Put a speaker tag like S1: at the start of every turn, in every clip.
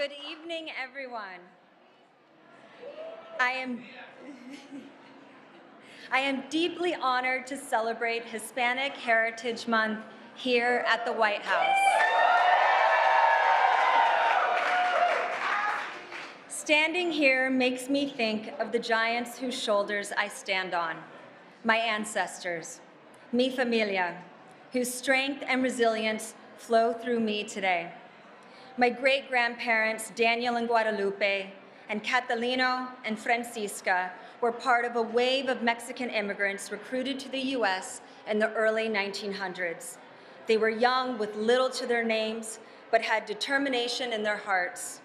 S1: Good evening, everyone. I am deeply honored to celebrate Hispanic Heritage Month here at the White House. Standing here makes me think of the giants whose shoulders I stand on, my ancestors, mi familia, whose strength and resilience flow through me today. My great-grandparents, Daniel and Guadalupe, and Catalino and Francisca, were part of a wave of Mexican immigrants recruited to the US in the early 1900s. They were young with little to their names, but had determination in their hearts.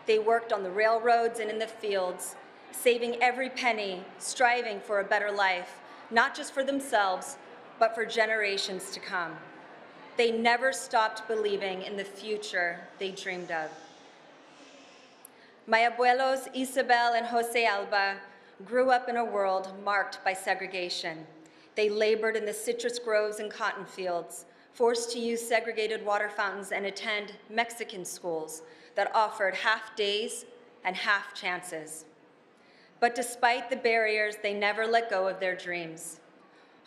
S1: They worked on the railroads and in the fields, saving every penny, striving for a better life, not just for themselves, but for generations to come. They never stopped believing in the future they dreamed of. My abuelos, Isabel and Jose Alba, grew up in a world marked by segregation. They labored in the citrus groves and cotton fields, forced to use segregated water fountains and attend Mexican schools that offered half days and half chances. But despite the barriers, they never let go of their dreams.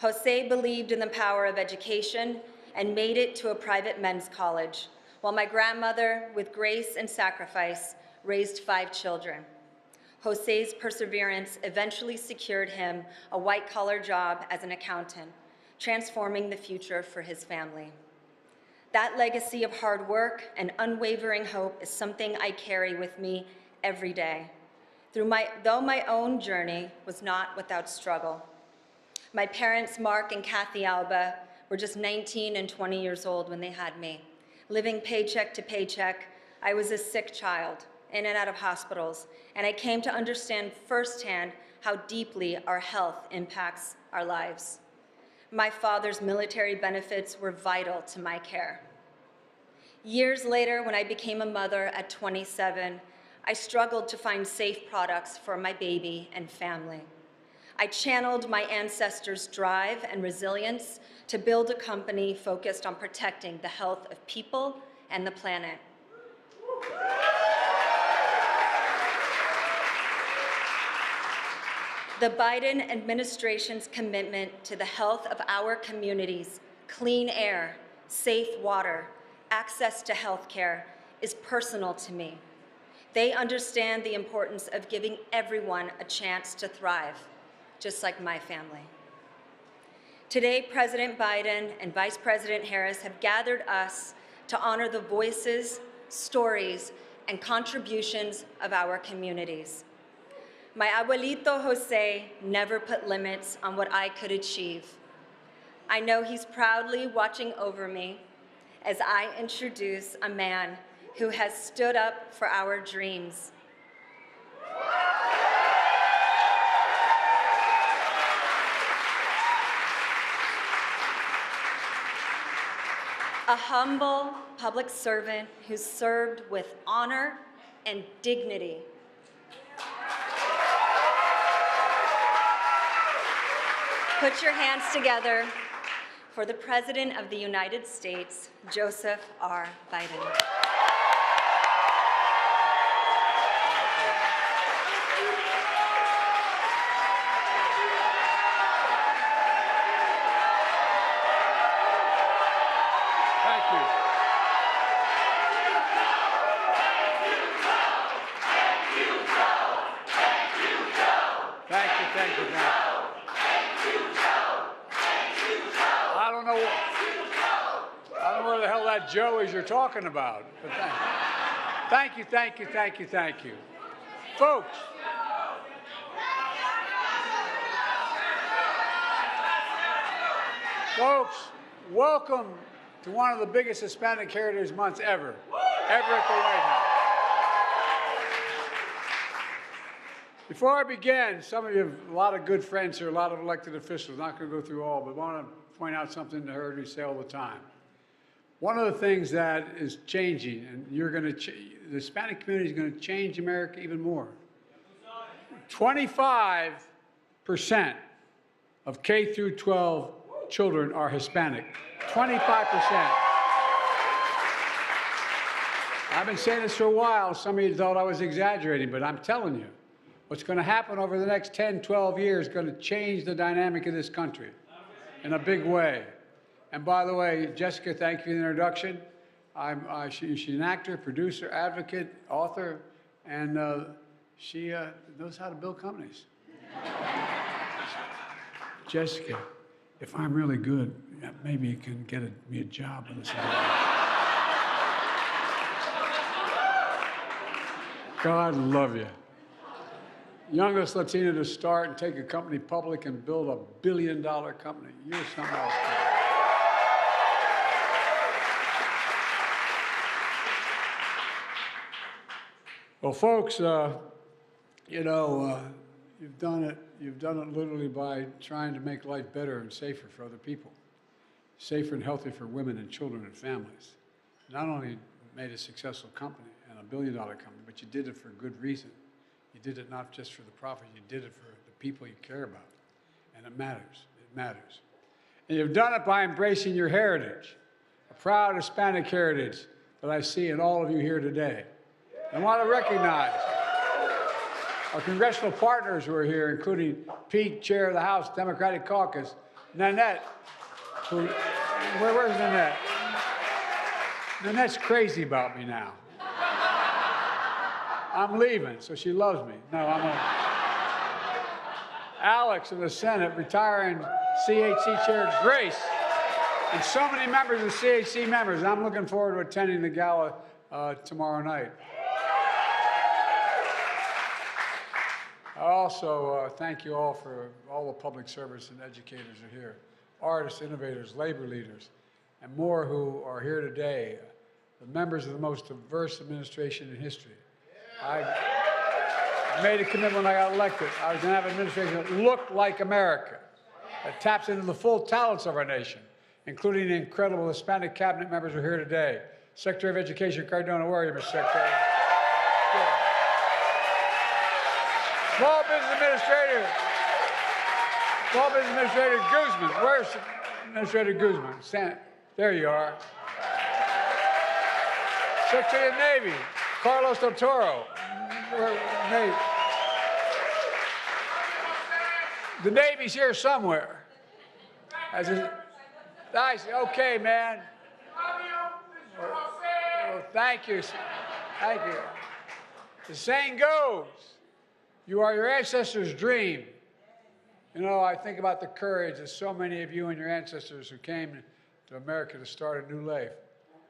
S1: Jose believed in the power of education and made it to a private men's college, while my grandmother, with grace and sacrifice, raised 5 children. Jose's perseverance eventually secured him a white-collar job as an accountant, transforming the future for his family. That legacy of hard work and unwavering hope is something I carry with me every day, though my own journey was not without struggle. My parents, Mark and Kathy Alba, were just 19 and 20 years old when they had me. Living paycheck to paycheck, I was a sick child, in and out of hospitals, and I came to understand firsthand how deeply our health impacts our lives. My father's military benefits were vital to my care. Years later, when I became a mother at 27, I struggled to find safe products for my baby and family. I channeled my ancestors' drive and resilience to build a company focused on protecting the health of people and the planet. The Biden administration's commitment to the health of our communities, clean air, safe water, access to health care is personal to me. They understand the importance of giving everyone a chance to thrive, just like my family. Today, President Biden and Vice President Harris have gathered us to honor the voices, stories, and contributions of our communities. My abuelito Jose never put limits on what I could achieve. I know he's proudly watching over me as I introduce a man who has stood up for our dreams. A humble public servant who served with honor and dignity. Put your hands together for the President of the United States, Joseph R. Biden.
S2: Joe as you're talking about. But thank you. Folks, welcome to one of the biggest Hispanic Heritage Months ever at the White House. Before I begin, some of you have a lot of good friends here, a lot of elected officials. Not going to go through all, but I want to point out something I heard you say all the time. One of the things that is changing, and the Hispanic community is going to change America even more. 25% of K through 12 children are Hispanic. 25%. I've been saying this for a while. Some of you thought I was exaggerating, but I'm telling you, what's going to happen over the next 10, 12 years is going to change the dynamic of this country in a big way. And by the way, Jessica, thank you for the introduction. She's an actor, producer, advocate, author, and she knows how to build companies. Jessica, if I'm really good, maybe you can get me a job in this area. God love you. Youngest Latina to start and take a company public and build a billion-dollar company. You're something else. Well, folks, you've done it. You've done it literally by trying to make life better and safer for other people, safer and healthier for women and children and families. Not only made a successful company and a billion-dollar company, but you did it for good reason. You did it not just for the profit. You did it for the people you care about, and it matters. It matters. And you've done it by embracing your heritage, a proud Hispanic heritage that I see in all of you here today. I want to recognize our congressional partners who are here, including Pete, Chair of the House Democratic Caucus, Nanette, where's Nanette? Nanette's crazy about me now. I'm leaving, so she loves me. No, I'm on. Alex in the Senate, retiring CHC Chair Grace, and so many members of CHC members. I'm looking forward to attending the gala tomorrow night. I also thank you all for all the public service and educators who are here, artists, innovators, labor leaders, and more who are here today, the members of the most diverse administration in history. I made a commitment when I got elected. I was going to have an administration that looked like America, that taps into the full talents of our nation, including the incredible Hispanic cabinet members who are here today. Secretary of Education Cardona, where are you, Mr. Secretary? Yeah. Small Business Administrator Guzman. Where's Administrator Guzman? Stand. There you are. Secretary of the Navy, Carlos Del Toro. The Navy's here somewhere. Nice. Okay, man. Well, thank you. Thank you. The saying goes, you are your ancestors' dream. You know, I think about the courage of so many of you and your ancestors who came to America to start a new life.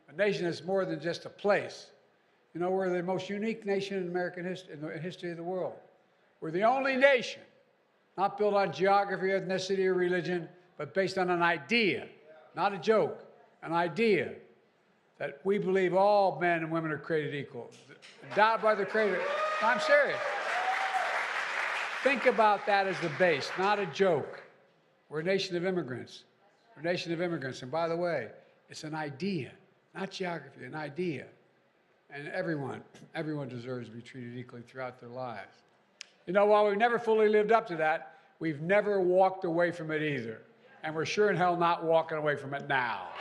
S2: A nation that's more than just a place. You know, we're the most unique nation in American history, in the history of the world. We're the only nation not built on geography, ethnicity, or religion, but based on an idea, not a joke, an idea that we believe all men and women are created equal, endowed by the Creator. No, I'm serious. Think about that as the base, not a joke. We're a nation of immigrants. We're a nation of immigrants. And by the way, it's an idea, not geography, an idea. And everyone deserves to be treated equally throughout their lives. You know, while we've never fully lived up to that, we've never walked away from it either. And we're sure in hell not walking away from it now.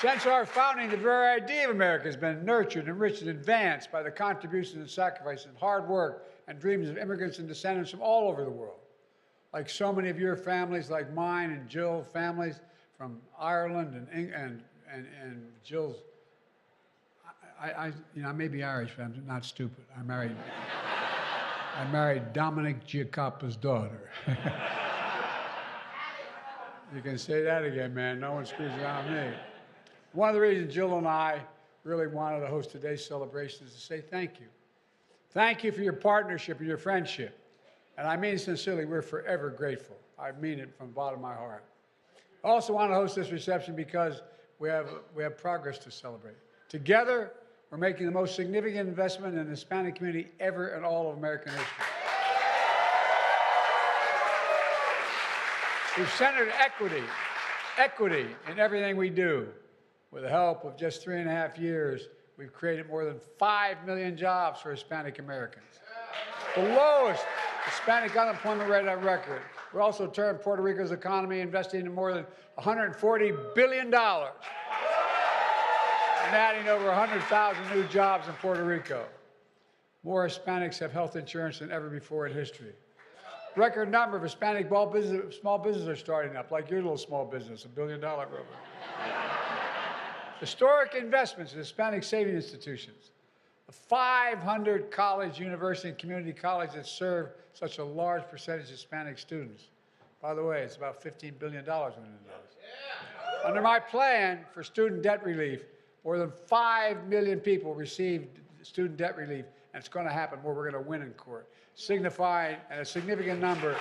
S2: Since our founding, the very idea of America has been nurtured, enriched, and advanced by the contributions and sacrifices and hard work and dreams of immigrants and descendants from all over the world. Like so many of your families, like mine and Jill's families from Ireland and Jill's. I may be Irish, but I'm not stupid. I married Dominic Giacoppa's daughter. You can say that again, man. No one screws around me. One of the reasons Jill and I really wanted to host today's celebration is to say thank you. Thank you for your partnership and your friendship. And I mean sincerely, we're forever grateful. I mean it from the bottom of my heart. I also want to host this reception because we have progress to celebrate. Together, we're making the most significant investment in the Hispanic community ever in all of American history. We've centered equity in everything we do. With the help of just 3.5 years, we've created more than 5 million jobs for Hispanic Americans. The lowest Hispanic unemployment rate on record, We're also turning Puerto Rico's economy, investing in more than $140 billion and adding over 100,000 new jobs in Puerto Rico. More Hispanics have health insurance than ever before in history. Record number of Hispanic small businesses are starting up, like your little small business, $1 billion program. Historic investments in Hispanic saving institutions. The 500 college, university, and community colleges that serve such a large percentage of Hispanic students. By the way, it's about $15 billion in those. Under my plan for student debt relief, more than 5 million people received student debt relief, and it's going to happen where we're going to win in court, signifying a significant number of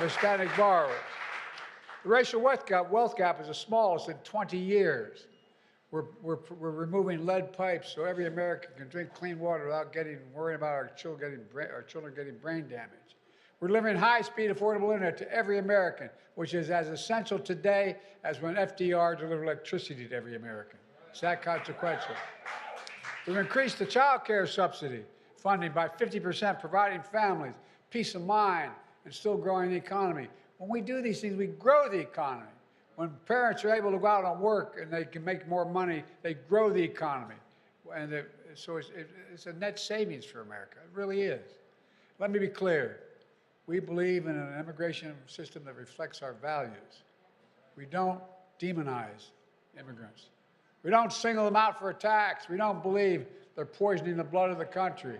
S2: Hispanic borrowers. The racial wealth gap is the smallest in 20 years. We're removing lead pipes so every American can drink clean water without worrying about our children getting brain damage. We're delivering high-speed, affordable internet to every American, which is as essential today as when FDR delivered electricity to every American. It's that consequential. We've increased the child care subsidy funding by 50%, providing families peace of mind and still growing the economy. When we do these things, we grow the economy. When parents are able to go out and work and they can make more money, they grow the economy. And so it's a net savings for America. It really is. Let me be clear. We believe in an immigration system that reflects our values. We don't demonize immigrants. We don't single them out for attacks. We don't believe they're poisoning the blood of the country.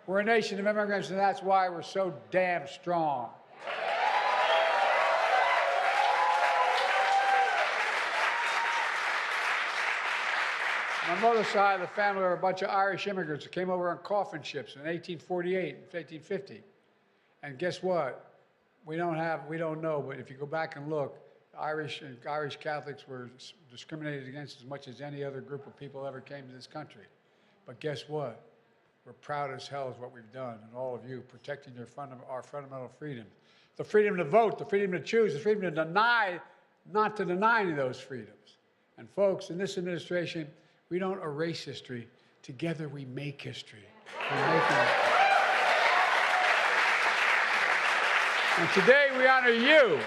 S2: We're a nation of immigrants, and that's why we're so damn strong. My mother's side of the family are a bunch of Irish immigrants that came over on coffin ships in 1848 and 1850. And guess what? We don't know, but if you go back and look, Irish Catholics were discriminated against as much as any other group of people ever came to this country. But guess what? We're proud as hell of what we've done, and all of you, protecting our fundamental freedoms. The freedom to vote, the freedom to choose, the freedom to deny, not to deny any of those freedoms. And folks, in this administration, we don't erase history. Together we make history. We're making history. And today we honor you.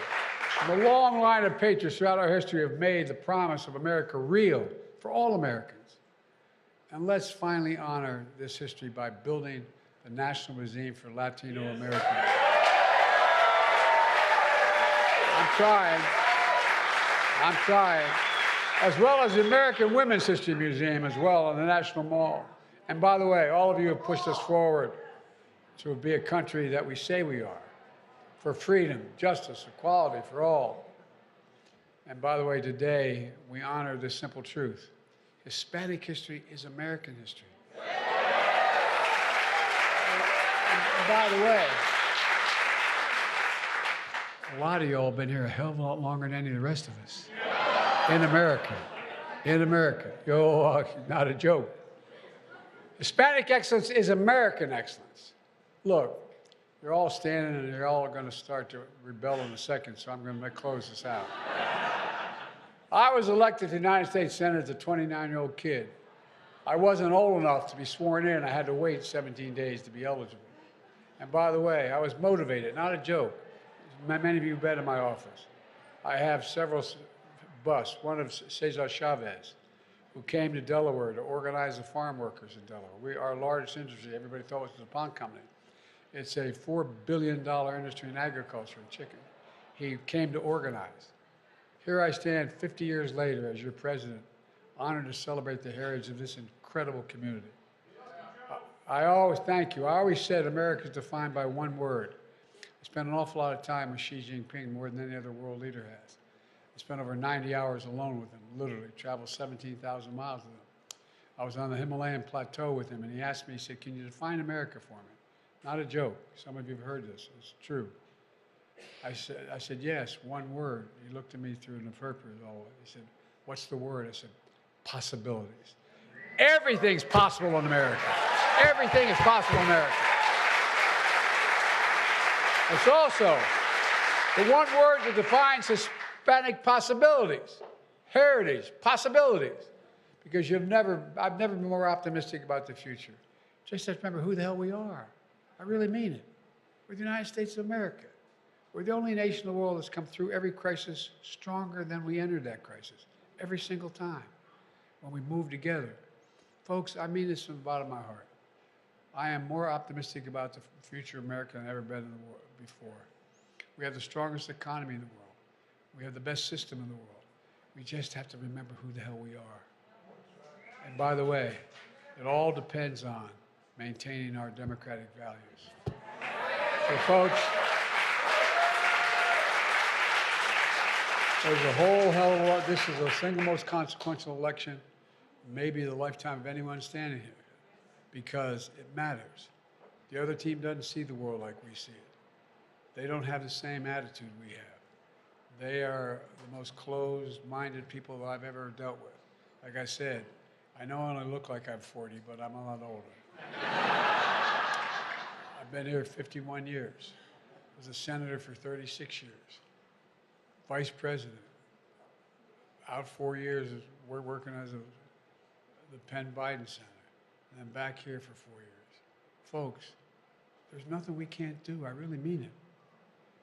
S2: And the long line of patriots throughout our history have made the promise of America real for all Americans. And let's finally honor this history by building the National Museum for Latino Americans. I'm trying. As well as the American Women's History Museum as well in the National Mall. And by the way, all of you have pushed us forward to be a country that we say we are, for freedom, justice, equality for all. And by the way, today we honor this simple truth. Hispanic history is American history. And by the way, a lot of y'all have been here a hell of a lot longer than any of the rest of us. In America. Yo, not a joke. Hispanic excellence is American excellence. Look, you're all standing and you're all going to start to rebel in a second, so I'm going to close this out. I was elected to the United States Senate as a 29-year-old kid. I wasn't old enough to be sworn in. I had to wait 17 days to be eligible. And by the way, I was motivated, not a joke. Many of you have been in my office. I have several busts, one of Cesar Chavez, who came to Delaware to organize the farm workers in Delaware. Our largest industry, everybody thought was the pond company. It's a $4 billion industry in agriculture and chicken. He came to organize. Here I stand 50 years later as your president, honored to celebrate the heritage of this incredible community. I always thank you. I always said America is defined by one word. I spent an awful lot of time with Xi Jinping, more than any other world leader has. I spent over 90 hours alone with him, literally, traveled 17,000 miles with him. I was on the Himalayan plateau with him, and he asked me, he said, can you define America for me? Not a joke. Some of you have heard this. It's true. I said, yes, one word. He looked at me through an interpreter. He said, what's the word? I said, possibilities. Everything's possible in America. Everything is possible in America. It's also the one word that defines Hispanic possibilities, heritage, possibilities. Because I've never been more optimistic about the future. Just have to remember who the hell we are. I really mean it. We're the United States of America. We're the only nation in the world that's come through every crisis stronger than we entered that crisis, every single time, when we move together. Folks, I mean this from the bottom of my heart. I am more optimistic about the future of America than I've ever been in the world before. We have the strongest economy in the world. We have the best system in the world. We just have to remember who the hell we are. And by the way, it all depends on maintaining our democratic values. So folks, there's a whole hell of a lot. This is the single most consequential election, maybe the lifetime of anyone standing here, because it matters. The other team doesn't see the world like we see it. They don't have the same attitude we have. They are the most closed-minded people that I've ever dealt with. Like I said, I know I only look like I'm 40, but I'm a lot older. I've been here 51 years. I was a senator for 36 years. Vice president. Out 4 years, we're working as the Penn Biden Center. And then back here for 4 years. Folks, there's nothing we can't do. I really mean it.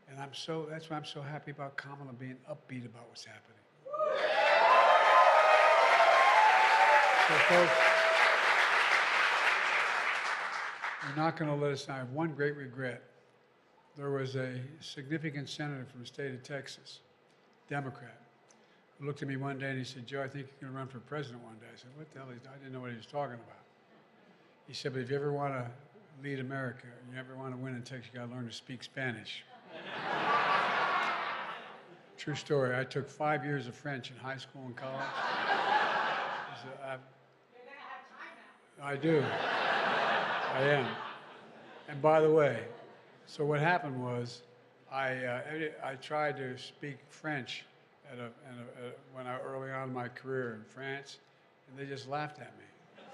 S2: And that's why I'm so happy about Kamala being upbeat about what's happening. So folks, you're not going to let us down. I have one great regret. There was a significant senator from the state of Texas, Democrat, who looked at me one day and he said, "Joe, I think you're going to run for president one day." I said, "What the hell?" I didn't know what he was talking about. He said, "But if you ever want to lead America, you ever want to win in Texas, you got to learn to speak Spanish." True story. I took 5 years of French in high school and college. I do. I am. And by the way, so what happened was, I tried to speak French early on in my career in France, and they just laughed at me.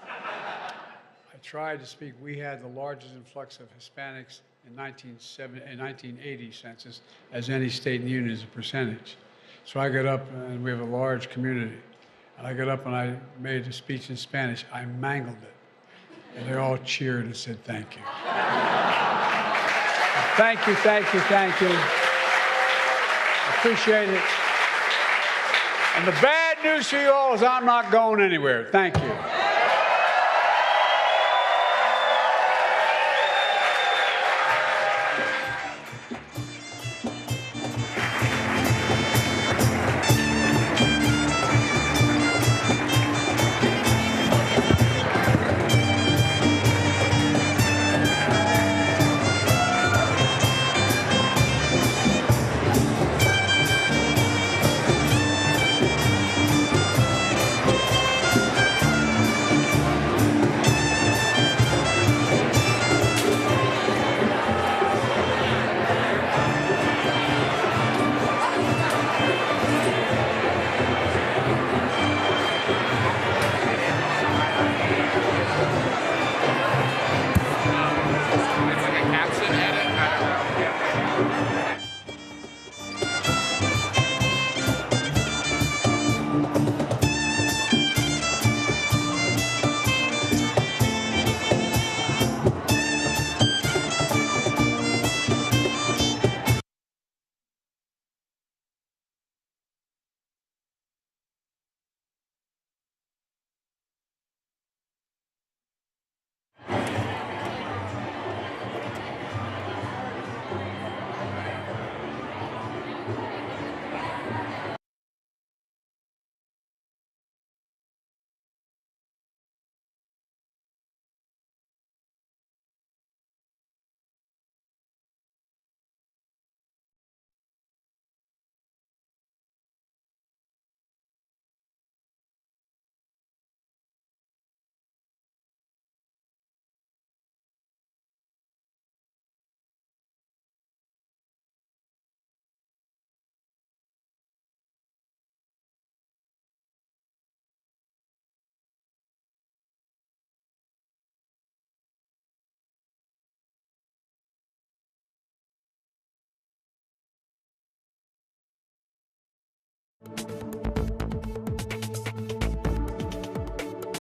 S2: I tried to speak. We had the largest influx of Hispanics in 1980 census as any state in the union as a percentage. So I got up, and we have a large community. And I got up and I made a speech in Spanish. I mangled it. And they all cheered and said, "Thank you." Thank you, thank you, thank you. Appreciate it. And the bad news for you all is I'm not going anywhere. Thank you.